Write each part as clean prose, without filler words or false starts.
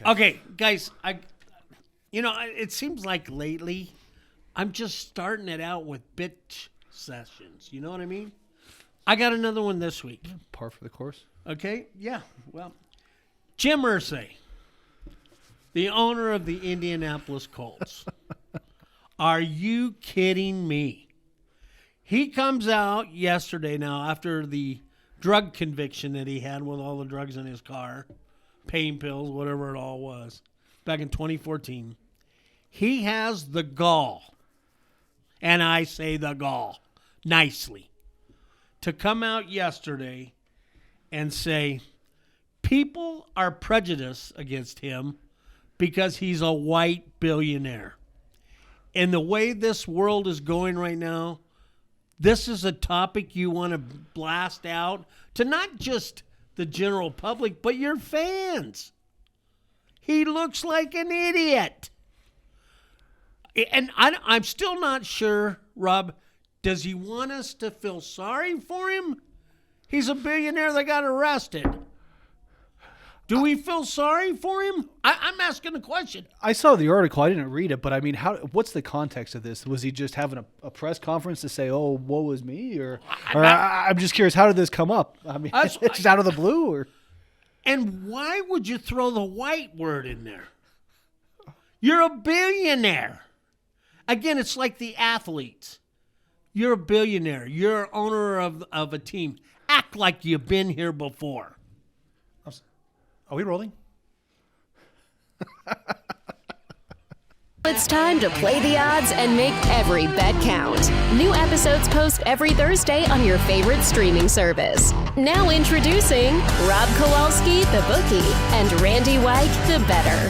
Okay, guys, it seems like lately I'm just starting it out with bitch sessions. You know what I mean? I got another one this week. Yeah, par for the course. Okay, yeah. Well, Jim Irsay, the owner of the Indianapolis Colts. Are you kidding me? He comes out yesterday now after the drug conviction that he had with all the drugs in his car, pain pills, whatever it all was, back in 2014. He has the gall, and I say the gall nicely, to come out yesterday and say people are prejudiced against him because he's a white billionaire. And the way this world is going right now, this is a topic you want to blast out to not just the general public, but your fans. He looks like an idiot. And I'm still not sure, Rob, does he want us to feel sorry for him? He's a billionaire that got arrested. Do we feel sorry for him? I'm asking a question. I saw the article. I didn't read it, but I mean, what's the context of this? Was he just having a press conference to say, "Oh, woe is me," or I'm just curious, how did this come up? I mean, it's just out of the blue, or? And why would you throw the white word in there? You're a billionaire. Again, it's like the athletes. You're a billionaire. You're owner of a team. Act like you've been here before. Are we rolling? It's time to play the odds and make every bet count. New episodes post every Thursday on your favorite streaming service. Now introducing Rob Kowalski, the Bookie, and Randy Wike, the Bettor.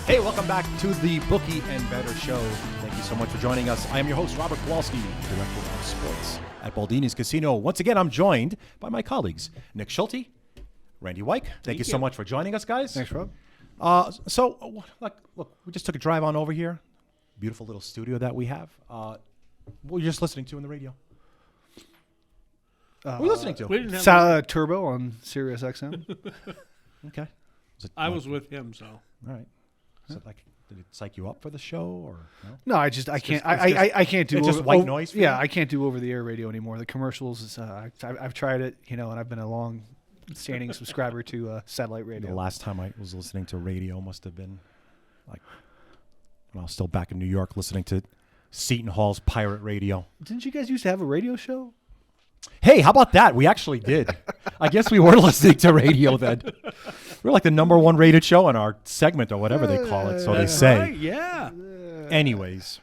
Hey, welcome back to the Bookie and Bettor Show. Thank you so much for joining us. I am your host, Robert Kowalski, Director of Sports at Baldini's Casino. Once again, I'm joined by my colleagues, Nick Schulte, Randy Wike. Thank you so much for joining us, guys. Thanks, Rob. Look, we just took a drive on over here. Beautiful little studio that we have. What were you just listening to on the radio? What were you listening to? Turbo on Sirius XM. Okay. I was with him, so. All right. Is it like, did it psych you up for the show, or no? No, I can't do. It's just white noise for you? Yeah, I can't do over the air radio anymore. The commercials. I've tried it, and I've been a long-standing subscriber to satellite radio. The last time I was listening to radio must have been like when I was still back in New York, listening to Seton Hall's pirate radio. Didn't you guys used to have a radio show? Hey, how about that? We actually did. I guess we were listening to radio then. We're like the #1 rated show on our segment or whatever they call it, so they say. Right, yeah. Anyways,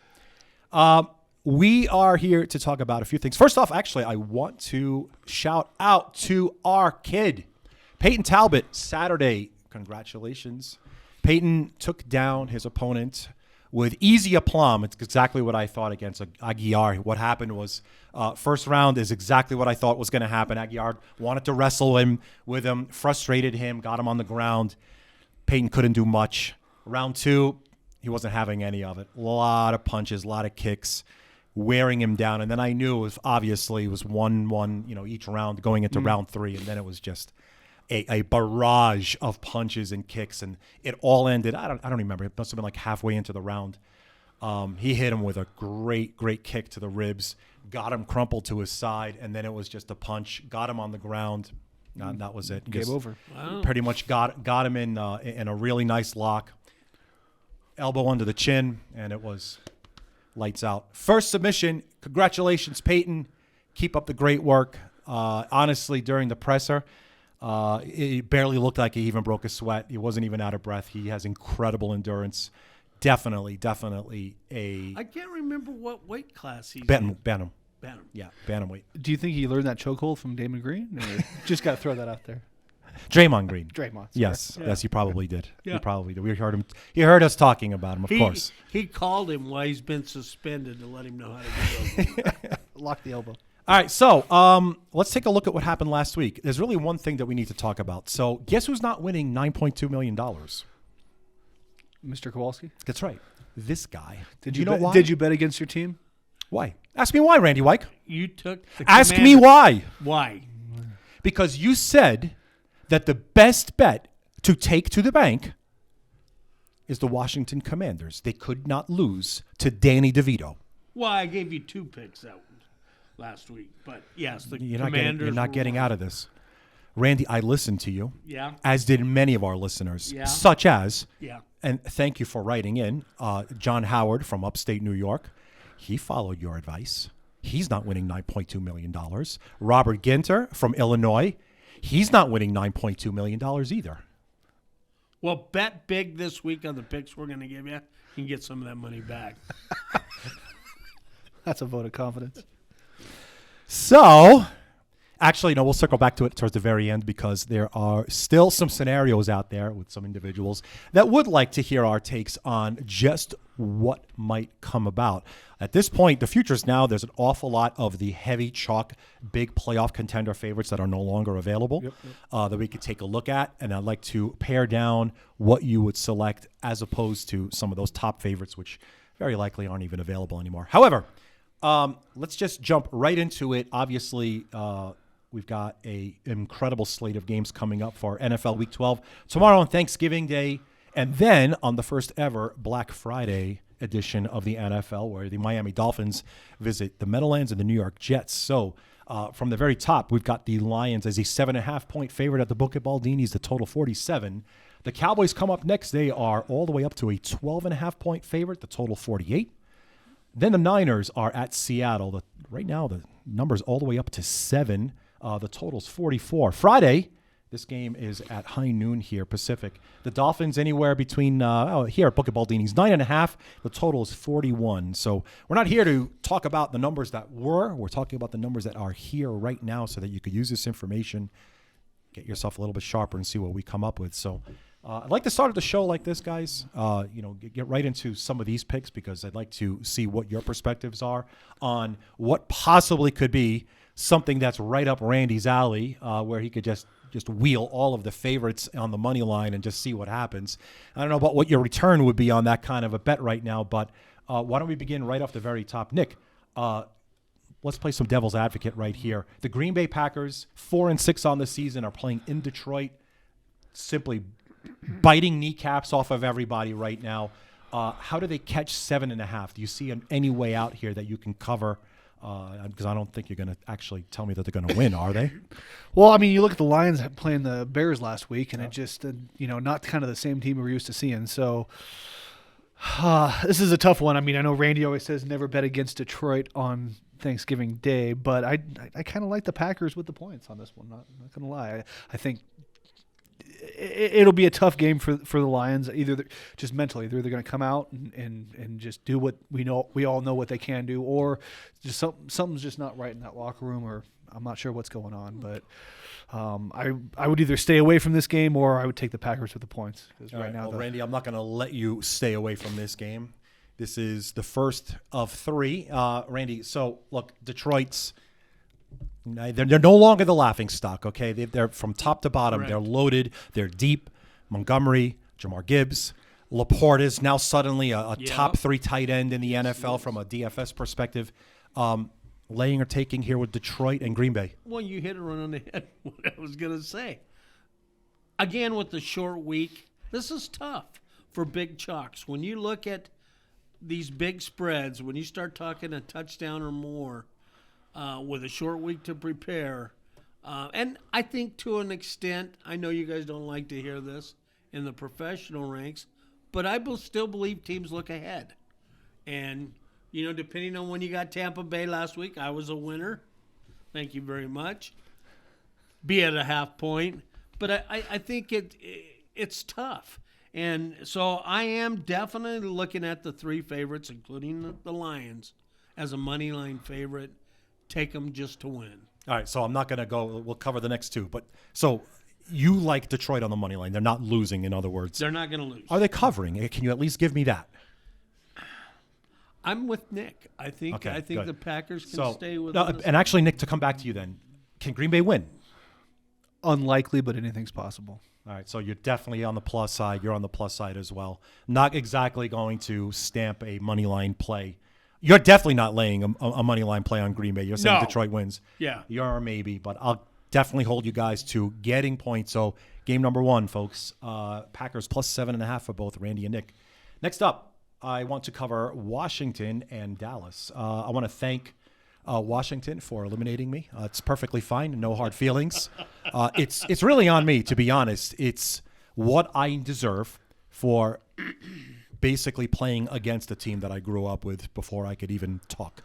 we are here to talk about a few things. First off, actually, I want to shout out to our kid, Peyton Talbot, Saturday. Congratulations. Peyton took down his opponent with easy aplomb. It's exactly what I thought against Aguiar. What happened was first round is exactly what I thought was going to happen. Aguiar wanted to wrestle him with him, frustrated him, got him on the ground. Peyton couldn't do much. Round two, he wasn't having any of it. A lot of punches, a lot of kicks, wearing him down. And then I knew it was obviously it was 1-1, each round going into round three. And then it was just a barrage of punches and kicks, and it all ended. I don't remember. It must have been like halfway into the round. He hit him with a great kick to the ribs, got him crumpled to his side, and then it was just a punch. Got him on the ground. That was it. Game over. Wow. Pretty much got him in a really nice lock. Elbow under the chin, and it was lights out. First submission. Congratulations, Peyton. Keep up the great work. Honestly, during the presser, it barely looked like he even broke a sweat. He wasn't even out of breath. He has incredible endurance. Definitely I can't remember what weight class he's Bantam. Bantam. Yeah, bantamweight. Do you think he learned that chokehold from Damon Green? Or just got to throw that out there. Draymond Green. Draymond. Yes, Yeah. yes, he probably did. Yeah. He probably did. We heard him. He heard us talking about him, of course. He called him while he's been suspended to let him know how to get over. Lock the elbow. All right, so let's take a look at what happened last week. There's really one thing that we need to talk about. So guess who's not winning $9.2 million? Mr. Kowalski? That's right. This guy. Did you know why? Did you bet against your team? Why? Ask me why, Randy Wike. You took the Ask me Commander- why. Why? Because you said that the best bet to take to the bank is the Washington Commanders. They could not lose to Danny DeVito. Well, I gave you 2 picks out last week, but yes, the You're Commanders. not getting out of this. Randy, I listened to you. Yeah. As did many of our listeners, Yeah. such as, Yeah. and thank you for writing in, John Howard from upstate New York. He followed your advice. He's not winning $9.2 million. Robert Ginter from Illinois. He's not winning $9.2 million either. Well, bet big this week on the picks we're going to give you. You can get some of that money back. That's a vote of confidence. So, actually, no, we'll circle back to it towards the very end because there are still some scenarios out there with some individuals that would like to hear our takes on just what might come about. At this point, the futures now, there's an awful lot of the heavy chalk, big playoff contender favorites that are no longer available that we could take a look at. And I'd like to pare down what you would select as opposed to some of those top favorites, which very likely aren't even available anymore. However, let's just jump right into it. Obviously, we've got an incredible slate of games coming up for NFL Week 12 tomorrow on Thanksgiving Day, and then on the first ever Black Friday edition of the NFL, where the Miami Dolphins visit the Meadowlands and the New York Jets. So from the very top, we've got the Lions as a 7.5-point favorite at the book at Baldini's, the total 47. The Cowboys come up next. They are all the way up to a 12.5-point favorite, the total 48. Then the Niners are at Seattle. Right now, the number's all the way up to 7. The total's 44. Friday, this game is at high noon here, Pacific. The Dolphins anywhere between, here at Book of Baldini's, 9.5. The total is 41. So we're not here to talk about the numbers that were. We're talking about the numbers that are here right now so that you could use this information, get yourself a little bit sharper and see what we come up with. So I'd like to start the show like this, guys. Get right into some of these picks because I'd like to see what your perspectives are on what possibly could be something that's right up Randy's alley, where he could just wheel all of the favorites on the money line and just see what happens. I don't know about what your return would be on that kind of a bet right now, but why don't we begin right off the very top? Nick, let's play some devil's advocate right here. The Green Bay Packers, 4-6 on the season, are playing in Detroit, simply biting kneecaps off of everybody right now. How do they catch 7.5? Do you see any way out here that you can cover? Because I don't think you're going to actually tell me that they're going to win, are they? Well, I mean, you look at the Lions playing the Bears last week, and it just, not kind of the same team we're used to seeing. So this is a tough one. I mean, I know Randy always says never bet against Detroit on Thanksgiving Day, but I kind of like the Packers with the points on this one. Not going to lie. I think it'll be a tough game for the Lions. Either just mentally, they're going to come out and just do what we all know what they can do, or just something's just not right in that locker room, or I'm not sure what's going on. But I would either stay away from this game or I would take the Packers with the points. Right now, Randy, I'm not going to let you stay away from this game. This is the first of 3, Randy. So look, Detroit's. They're no longer the laughing stock, okay? They're from top to bottom. Correct. They're loaded. They're deep. Montgomery, Jamar Gibbs, Laporte is now suddenly a top 3 tight end in the NFL from a DFS perspective. Laying or taking here with Detroit and Green Bay? Well, you hit it right on the head, what I was going to say. Again, with the short week, this is tough for big chalks. When you look at these big spreads, when you start talking a touchdown or more, with a short week to prepare. And I think to an extent, I know you guys don't like to hear this in the professional ranks, but I still believe teams look ahead. And, depending on when you got Tampa Bay last week, I was a winner. Thank you very much. Be at a half point. But I think it's tough. And so I am definitely looking at the 3 favorites, including the Lions, as a money line favorite. Take them just to win. All right, so I'm not going to go. We'll cover the next 2. But so you like Detroit on the money line. They're not losing, in other words. They're not going to lose. Are they covering? Can you at least give me that? I'm with Nick. I think good. the Packers can stay with us. And actually, Nick, to come back to you then, can Green Bay win? Unlikely, but anything's possible. All right, so you're definitely on the plus side. You're on the plus side as well. Not exactly going to stamp a money line play. You're definitely not laying a money line play on Green Bay. You're saying Detroit wins. Yeah. You're maybe, but I'll definitely hold you guys to getting points. So game number 1, folks, Packers plus 7.5 for both Randy and Nick. Next up, I want to cover Washington and Dallas. I want to thank Washington for eliminating me. It's perfectly fine. No hard feelings. It's really on me, to be honest. It's what I deserve for basically playing against a team that I grew up with before I could even talk.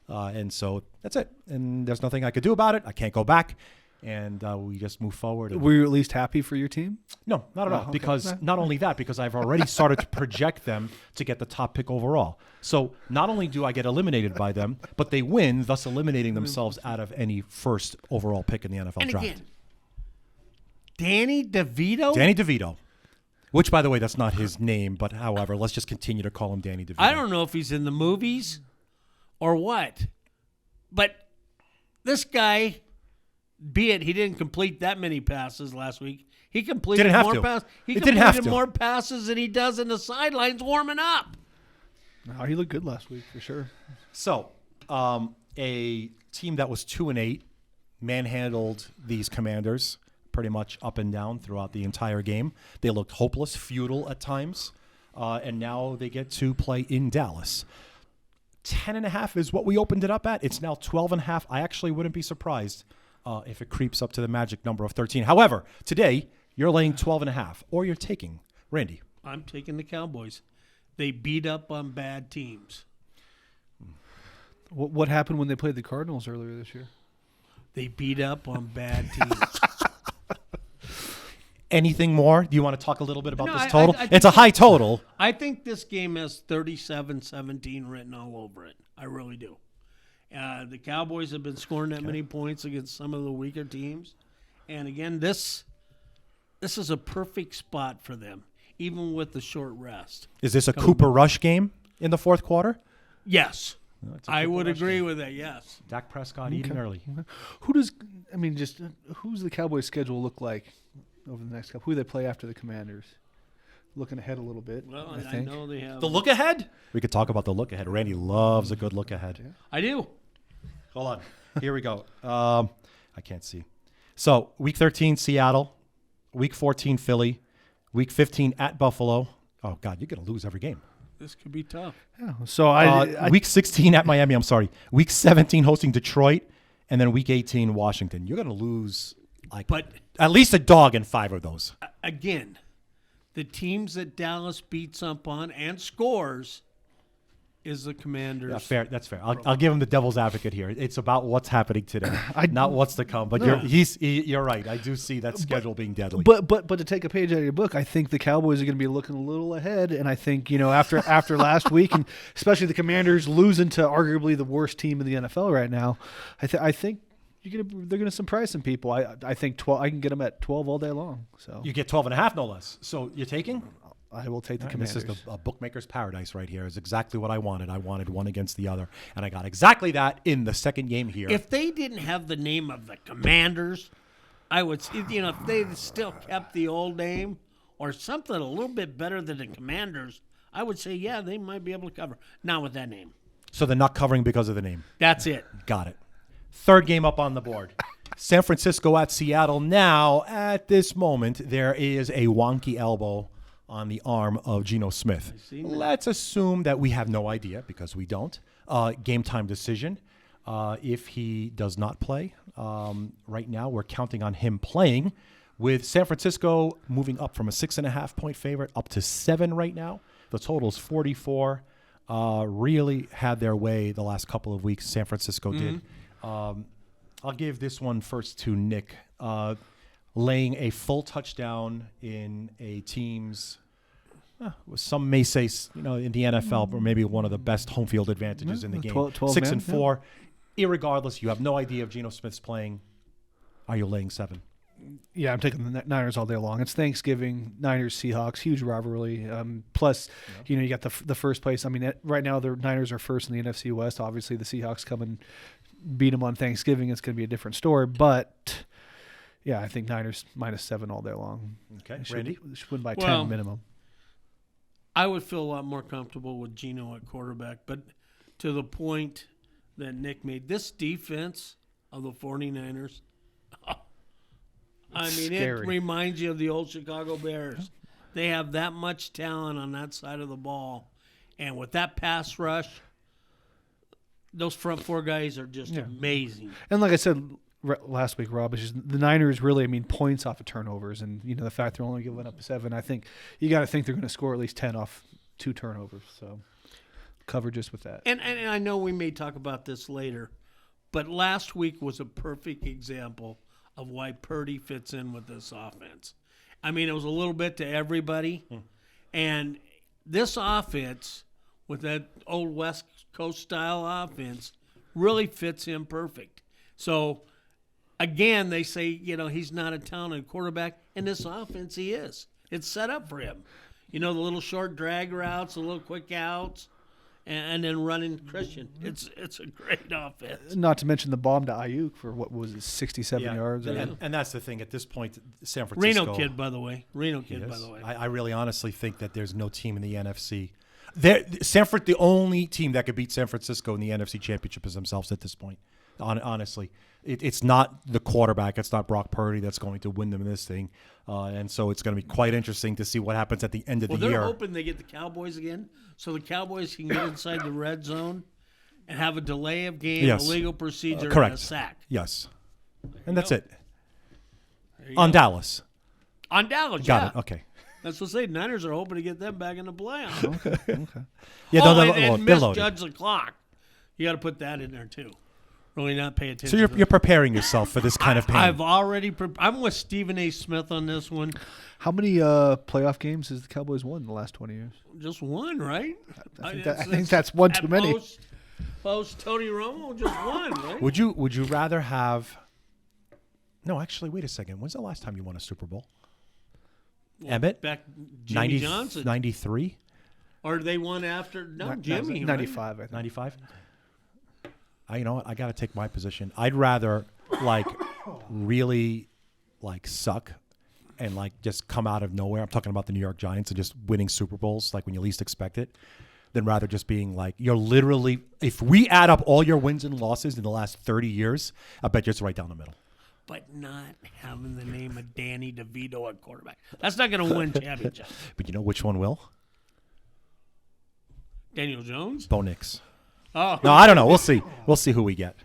And so that's it. And there's nothing I could do about it. I can't go back. And we just move forward. Were you at least happy for your team? No, not at all. okay. Because not only that, because I've already started to project them to get the top pick overall. So not only do I get eliminated by them, but they win, thus eliminating themselves out of any first overall pick in the NFL And draft. again, Danny DeVito? Danny DeVito. Which, by the way, that's not his name, but however, let's just continue to call him Danny DeVito. I don't know if he's in the movies or what, but this guy, be it he didn't complete that many passes last week, he completed Didn't have more to. passes. He It didn't have completed to. more passes than he does in the sidelines warming up. No, he looked good last week for sure. So, a team that was 2-8 manhandled these Commanders pretty much up and down throughout the entire game. They looked hopeless, futile at times, and now they get to play in Dallas. 10.5 is what we opened it up at. It's now 12.5. I actually wouldn't be surprised if it creeps up to the magic number of 13. However, today you're laying 12.5, or you're taking Randy. I'm taking the Cowboys. They beat up on bad teams. What happened when they played the Cardinals earlier this year? They beat up on bad teams. Anything more? Do you want to talk a little bit about No, this I total? think It's a high total. I think this game has 37-17 written all over it. I really do. The Cowboys have been scoring that many points against some of the weaker teams. And again, this is a perfect spot for them, even with the short rest. Is this a Cooper Rush game in the fourth quarter? Yes. It's a I Cooper would Rush agree game. with that, yes. Dak Prescott eating early. Who's the Cowboys' schedule look like over the next couple? Who do they play after the Commanders? Looking ahead a little bit. Well, I I think. know they have. The look ahead? We could talk about the look ahead. Randy loves a good look ahead. I do. Hold on. Here we go. I can't see. So, week 13, Seattle. Week 14, Philly. Week 15, at Buffalo. Oh, God, you're going to lose every game. This could be tough. Yeah. So I week 16 at Miami. I'm sorry. Week 17 hosting Detroit. And then week 18, Washington. You're going to lose But at least a dog in 5 of those. again, the teams that Dallas beats up on and scores is the Commanders. Yeah, fair. That's fair. I'll give him the devil's advocate here. It's about what's happening today, not what's to come. But you're right. I do see that schedule being deadly. But to take a page out of your book, I think the Cowboys are going to be looking a little ahead, and I think after last week, and especially the Commanders losing to arguably the worst team in the NFL right now, I think they're going to surprise some people. I think 12. I can get them at 12 all day long. So You get 12.5, no less. So you're taking? I will take the And Commanders. this is a bookmaker's paradise right here. Is exactly what I wanted. I wanted one against the other, and I got exactly that in the second game here. If they didn't have the name of the Commanders, I would, if they still kept the old name or something a little bit better than the Commanders, I would say, yeah, they might be able to cover. Not with that name. So they're not covering because of the name. That's it. Got it. Third game up on the board. San Francisco at Seattle. Now, at this moment, there is a wonky elbow on the arm of Geno Smith. Let's assume that we have no idea, because we don't. Game time decision. If he does not play, right now we're counting on him playing, with San Francisco moving up from a 6.5-point favorite up to 7 right now. The total's 44. Really had their way the last couple of weeks. San Francisco did. I'll give this one first to Nick. Laying a full touchdown in a team's, some may say, in the NFL, or maybe one of the best home field advantages in the game. 6-4. Irregardless, you have no idea if Geno Smith's playing. Are you laying 7? Yeah, I'm taking the Niners all day long. It's Thanksgiving, Niners, Seahawks, huge rivalry. Plus, you got the first place. I mean, right now the Niners are first in the NFC West. Obviously, the Seahawks come and beat them on Thanksgiving. It's going to be a different story. But, yeah, I think Niners -7 all day long. Okay, Randy? Should win by Well, 10 minimum. I would feel a lot more comfortable with Geno at quarterback, but to the point that Nick made, this defense of the 49ers, I mean, scary. it reminds you of the old Chicago Bears. They have that much talent on that side of the ball. And with that pass rush, those front four guys are just amazing. And like I said last week, Rob, it's just the Niners really, I mean, points off of turnovers. And, the fact they're only giving up 7, I think you got to think they're going to score at least 10 off 2 turnovers. So cover just with that. And I know we may talk about this later, but last week was a perfect example of why Purdy fits in with this offense. I mean, it was a little bit to everybody. And this offense, with that old West Coast style offense, really fits him perfect. So, again, they say, he's not a talented quarterback. In this offense, he is. It's set up for him. The little short drag routes, the little quick outs, and then running Christian. It's a great offense. Not to mention the bomb to Ayuk for what was it, 67 yards. And that's the thing. At this point, San Francisco. Reno kid, by the way. I really honestly think that there's no team in the NFC. The only team that could beat San Francisco in the NFC Championship is themselves at this point. Honestly, it's not the quarterback. It's not Brock Purdy that's going to win them this thing. And so it's going to be quite interesting to see what happens at the end of the year. They're hoping they get the Cowboys again, so the Cowboys can get inside the red zone and have a delay of game, a legal procedure, and a sack. Yes. And that's it. On Dallas. On Dallas, Got it. Okay. That's what I say. Niners are hoping to get them back in the playoffs. Okay. Yeah, and misjudge the clock. You got to put that in there, too. Really not pay attention. So you're preparing yourself for this kind of pain. I've already I'm with Stephen A. Smith on this one. How many playoff games has the Cowboys won in the last 20 years? Just one, right? I think that's one too many. Post Tony Romo, just one, right? Would you rather have? No, actually, wait a second. When's the last time you won a Super Bowl? Emmett? Back Jimmy Johnson. 93? Or they won after Jimmy. 95, I think. 95? You know what? I got to take my position. I'd rather really suck and just come out of nowhere. I'm talking about the New York Giants and just winning Super Bowls when you least expect it, than rather just being you're literally, if we add up all your wins and losses in the last 30 years, I bet you it's right down the middle. But not having the name of Danny DeVito at quarterback. That's not going to win championships. But you know which one will? Daniel Jones? Bo Nix. Oh. No, I don't know. We'll see. We'll see who we get.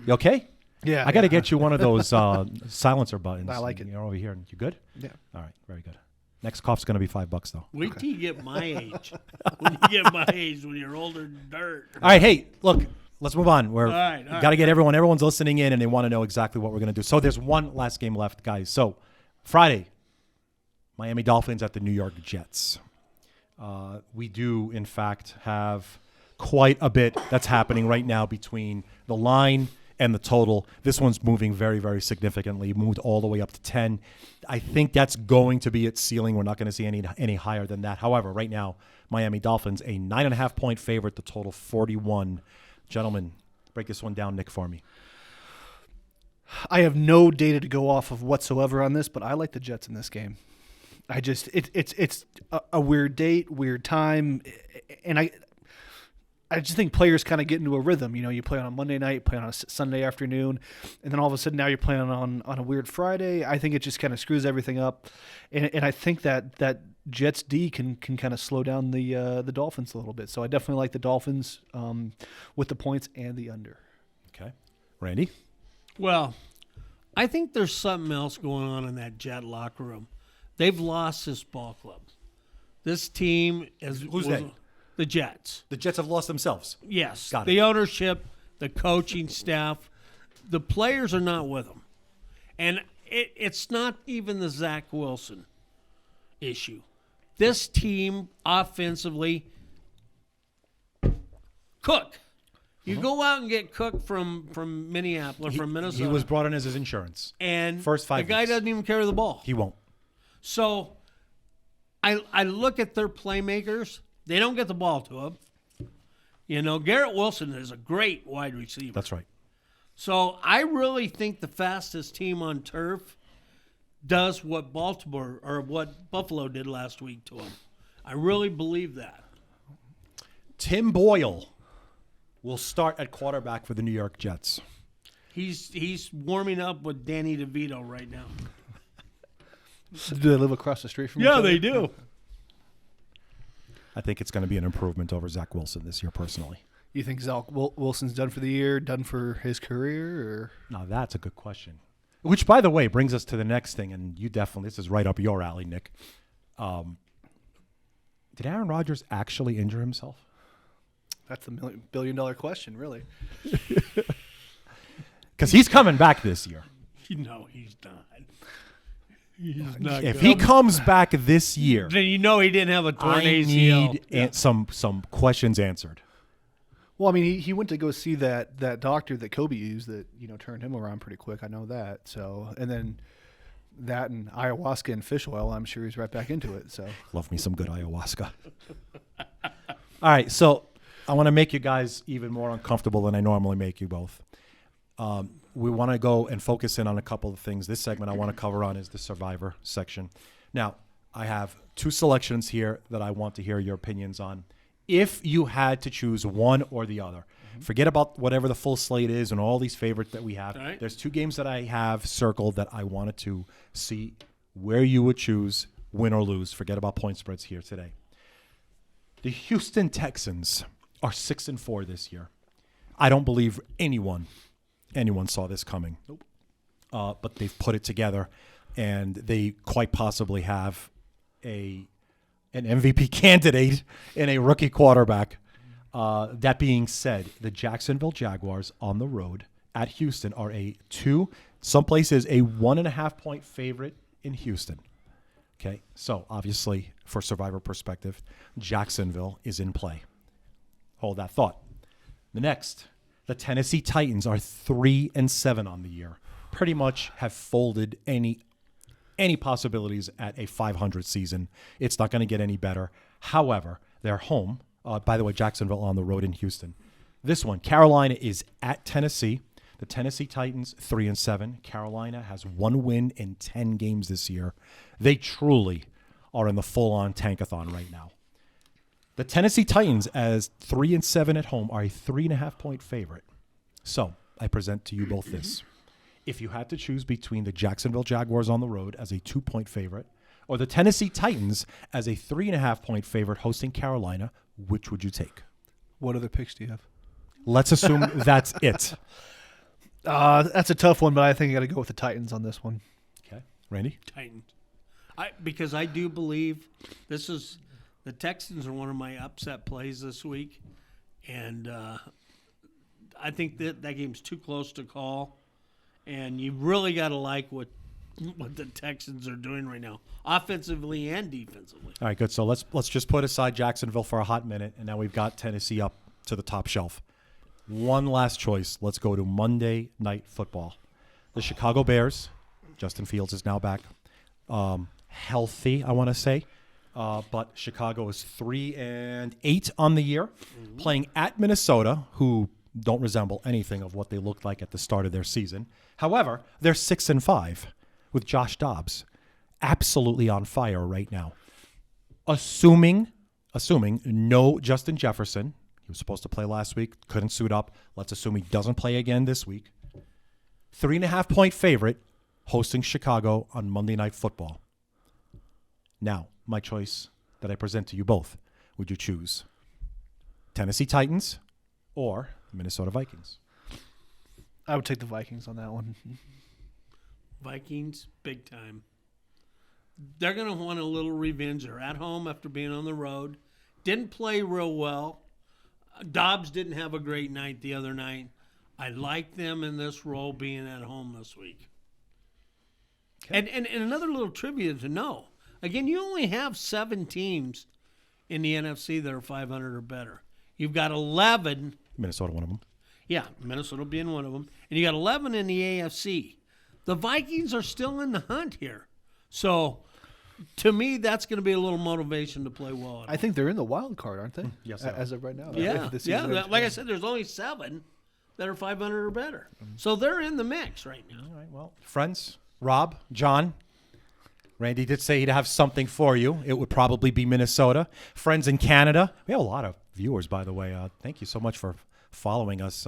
You okay? Yeah. I got to get you one of those silencer buttons. I like it. You're over here. You good? Yeah. All right. Very good. Next cough's going to be $5 though. Wait till you get my age. When you get my age, when you're older than dirt. All right. Hey, look. Let's move on. We're all right. Got to get everyone. Everyone's listening in, and they want to know exactly what we're going to do. So there's one last game left, guys. So Friday, Miami Dolphins at the New York Jets. We do, in fact, have quite a bit that's happening right now between the line and the total. This one's moving very, very significantly. Moved all the way up to 10. I think that's going to be its ceiling. We're not going to see any higher than that. However, right now, Miami Dolphins, a 9.5-point favorite, the total 41. Gentlemen, break this one down, Nick, for me. I have no data to go off of whatsoever on this, but I like the Jets in this game. It's a weird date, weird time, and I just think players kind of get into a rhythm. You play on a Monday night, you play on a Sunday afternoon, and then all of a sudden now you're playing on a weird Friday. I think it just kind of screws everything up, and I think that Jets D can kind of slow down the Dolphins a little bit. So I definitely like the Dolphins with the points and the under. Okay. Randy? Well, I think there's something else going on in that Jet locker room. They've lost this ball club. This team is... Who's that? The Jets. The Jets have lost themselves. Yes. Got it. The ownership, the coaching staff, the players are not with them. And it's not even the Zach Wilson issue. This team offensively, Cook. You go out and get Cook from Minneapolis, from Minnesota. He was brought in as his insurance. And First 5 the guy weeks. doesn't even carry the ball. He won't. So I look at their playmakers. They don't get the ball to them. Garrett Wilson is a great wide receiver. That's right. So I really think the fastest team on turf does what Baltimore or what Buffalo did last week to them. I really believe that. Tim Boyle will start at quarterback for the New York Jets. He's warming up with Danny DeVito right now. Do they live across the street from each Yeah, other? they do. I think it's going to be an improvement over Zach Wilson this year, personally. You think Zach Wilson's done for the year, done for his career? Or? Now, that's a good question. Which, by the way, brings us to the next thing, and you definitely, this is right up your alley, Nick. Did Aaron Rodgers actually injure himself? That's the billion-dollar question, really. Because he's coming back this year. No, he's not. He's not. If he comes back this year, then you know he didn't have a torn I ACL. need some questions answered. Well, I mean, he went to go see that doctor that Kobe used that, turned him around pretty quick. I know that. So, and then that and ayahuasca and fish oil, I'm sure he's right back into it. So, Love me some good ayahuasca. All right, so I want to make you guys even more uncomfortable than I normally make you both. We want to go and focus in on a couple of things. This segment I want to cover on is the Survivor section. Now, I have 2 selections here that I want to hear your opinions on. If you had to choose one or the other, forget about whatever the full slate is and all these favorites that we have. All right. There's 2 games that I have circled that I wanted to see where you would choose, win or lose. Forget about point spreads here today. The Houston Texans are 6-4 this year. I don't believe anyone saw this coming. Nope. But they've put it together, and they quite possibly have an MVP candidate in a rookie quarterback. That being said, the Jacksonville Jaguars on the road at Houston are some places a 1.5 point favorite in Houston. Okay, so obviously, for Survivor perspective, Jacksonville is in play. Hold that thought. The next, the Tennessee Titans are 3-7 on the year. Pretty much have folded any possibilities at a 500 season. It's not going to get any better. However, they're home. By the way, Jacksonville on the road in Houston. This one, Carolina is at Tennessee. The Tennessee Titans, 3-7. Carolina has 1 win in 10 games this year. They truly are in the full-on tankathon right now. The Tennessee Titans, as 3-7 at home, are a 3.5 point favorite. So I present to you both this. If you had to choose between the Jacksonville Jaguars on the road as a 2 point favorite or the Tennessee Titans as a 3.5 point favorite hosting Carolina, which would you take? what other picks do you have? Let's assume that's it. That's a tough one, but I think I got to go with the Titans on this one. Okay. Randy? Titans. Because I do believe the Texans are one of my upset plays this week, and I think that game's too close to call, and you really got to like what the Texans are doing right now, offensively and defensively. All right, good. So let's just put aside Jacksonville for a hot minute, and now we've got Tennessee up to the top shelf. One last choice. Let's go to Monday Night Football. The Chicago Bears. Justin Fields is now back. Healthy, I want to say. But Chicago is 3-8 on the year, playing at Minnesota, who don't resemble anything of what they looked like at the start of their season. However, they're 6-5 with Josh Dobbs absolutely on fire right now. Assuming no Justin Jefferson. He was supposed to play last week, couldn't suit up. Let's assume he doesn't play again this week. 3.5 point favorite hosting Chicago on Monday Night Football. Now, my choice that I present to you both. Would you choose Tennessee Titans or Minnesota Vikings? I would take the Vikings on that one. Vikings, big time. They're going to want a little revenge. They're at home after being on the road. Didn't play real well. Dobbs didn't have a great night the other night. I like them in this role being at home this week. Okay. And another little trivia to know. Again, you only have 7 teams in the NFC that are 500 or better. You've got 11. Minnesota, one of them. Yeah, Minnesota being one of them. And you got 11 in the AFC. The Vikings are still in the hunt here. So, to me, that's going to be a little motivation to play well. I think they're in the wild card, aren't they? Yes, as of right now. Yeah. Like I said, there's only 7 that are 500 or better. So they're in the mix right now. All right, well, friends, Rob, John, Randy did say he'd have something for you. It would probably be Minnesota. Friends in Canada. We have a lot of viewers, by the way. Thank you so much for following us.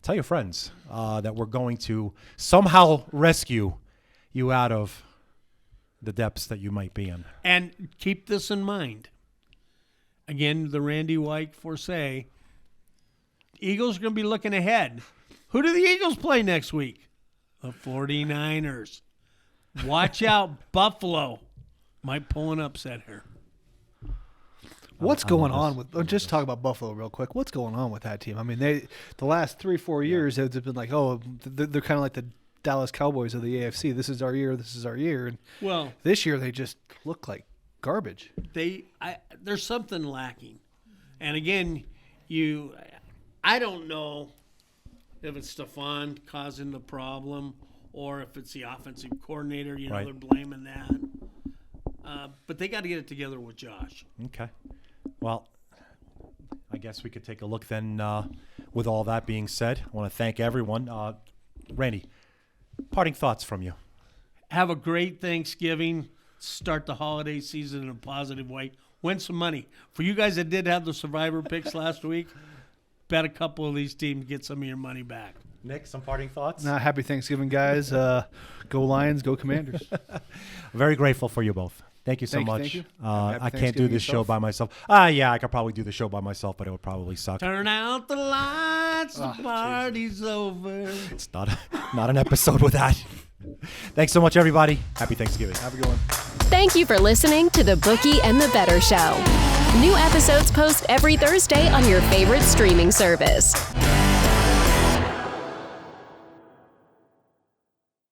Tell your friends that we're going to somehow rescue you out of the depths that you might be in. And keep this in mind. Again, the Randy Wike foresay. Eagles are going to be looking ahead. Who do the Eagles play next week? The 49ers. Watch out, Buffalo might pull an upset here. What's going on with? Just talk about Buffalo real quick. What's going on with that team? I mean, the last 3-4 years have been like, oh, they're kind of like the Dallas Cowboys of the AFC. This is our year. This is our year. And well, this year they just look like garbage. There's something lacking. And again, I don't know if it's Stephon causing the problem or if it's the offensive coordinator. Right. They're blaming that. But they got to get it together with Josh. Okay. Well, I guess we could take a look then. With all that being said, I want to thank everyone. Randy, parting thoughts from you. Have a great Thanksgiving. Start the holiday season in a positive way. Win some money. For you guys that did have the Survivor picks last week, bet a couple of these teams, get some of your money back. Nick, some parting thoughts? Happy Thanksgiving, guys. Go Lions, go Commanders. Very grateful for you both. Thank you so much. Thank you. I can't do this show by myself. Yeah, I could probably do the show by myself, but it would probably suck. Turn out the lights, the party's over. It's not an episode with that. Thanks so much, everybody. Happy Thanksgiving. Have a good one. Thank you for listening to the Bookie and the Bettor Show. New episodes post every Thursday on your favorite streaming service.